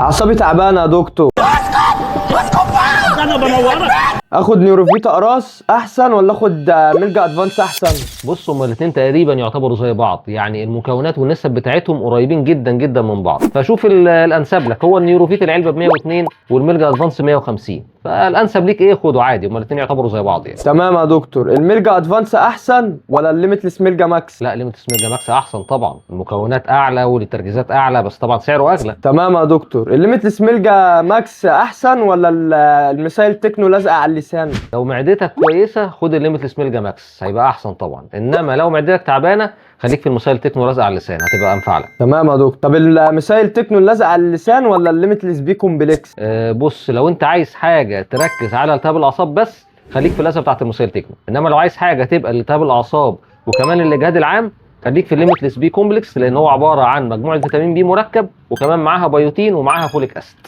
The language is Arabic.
اعصابي تعبانه يا دكتور. انا بنورك. اخد نيوروفيتا اراس احسن ولا اخد ميلجا ادفانس احسن؟ بص، هما الاثنين تقريبا يعتبروا زي بعض، يعني المكونات والنسب بتاعتهم قريبين جدا جدا من بعض، فشوف الانسب لك. هو النيوروفيت العلبه ب 102 والميلجا ادفانس 150، فالانسب ليك ايه خده عادي، هما الاثنين يعتبروا زي بعض يعني. تمام يا دكتور. الميلجا ادفانس احسن ولا الليميتلس ميلجا ماكس؟ لا، ليميتس ميلجا ماكس احسن طبعا، المكونات اعلى والتركيزات اعلى، بس طبعا سعره اغلى. تمام يا دكتور. الليميتلس ميلجا ماكس احسن ولا المسائل تكنو لازقه على اللسان؟ لو معدتك كويسه خد الليميتلس ميلجا ماكس، هيبقى احسن طبعا، انما لو معدتك تعبانه خليك في المسائل تكنو لازقه على اللسان، هتبقى انفع لك. تمام يا دكتور. طب المسائل تكنو لازقه على اللسان ولا الليميتلس بي كومبلكس؟ بص، لو انت عايز حاجه تركز على التهاب الاعصاب بس خليك في اللازمه بتاعت المسائل تكنو، انما لو عايز حاجه تبقى لالتهاب الاعصاب وكمان الاجهاد العام خليك في الليميتلس بي كومبلكس، لان هو عباره عن مجموعه فيتامين بي مركب وكمان معاها بيوتين ومعاها فوليك اسيد.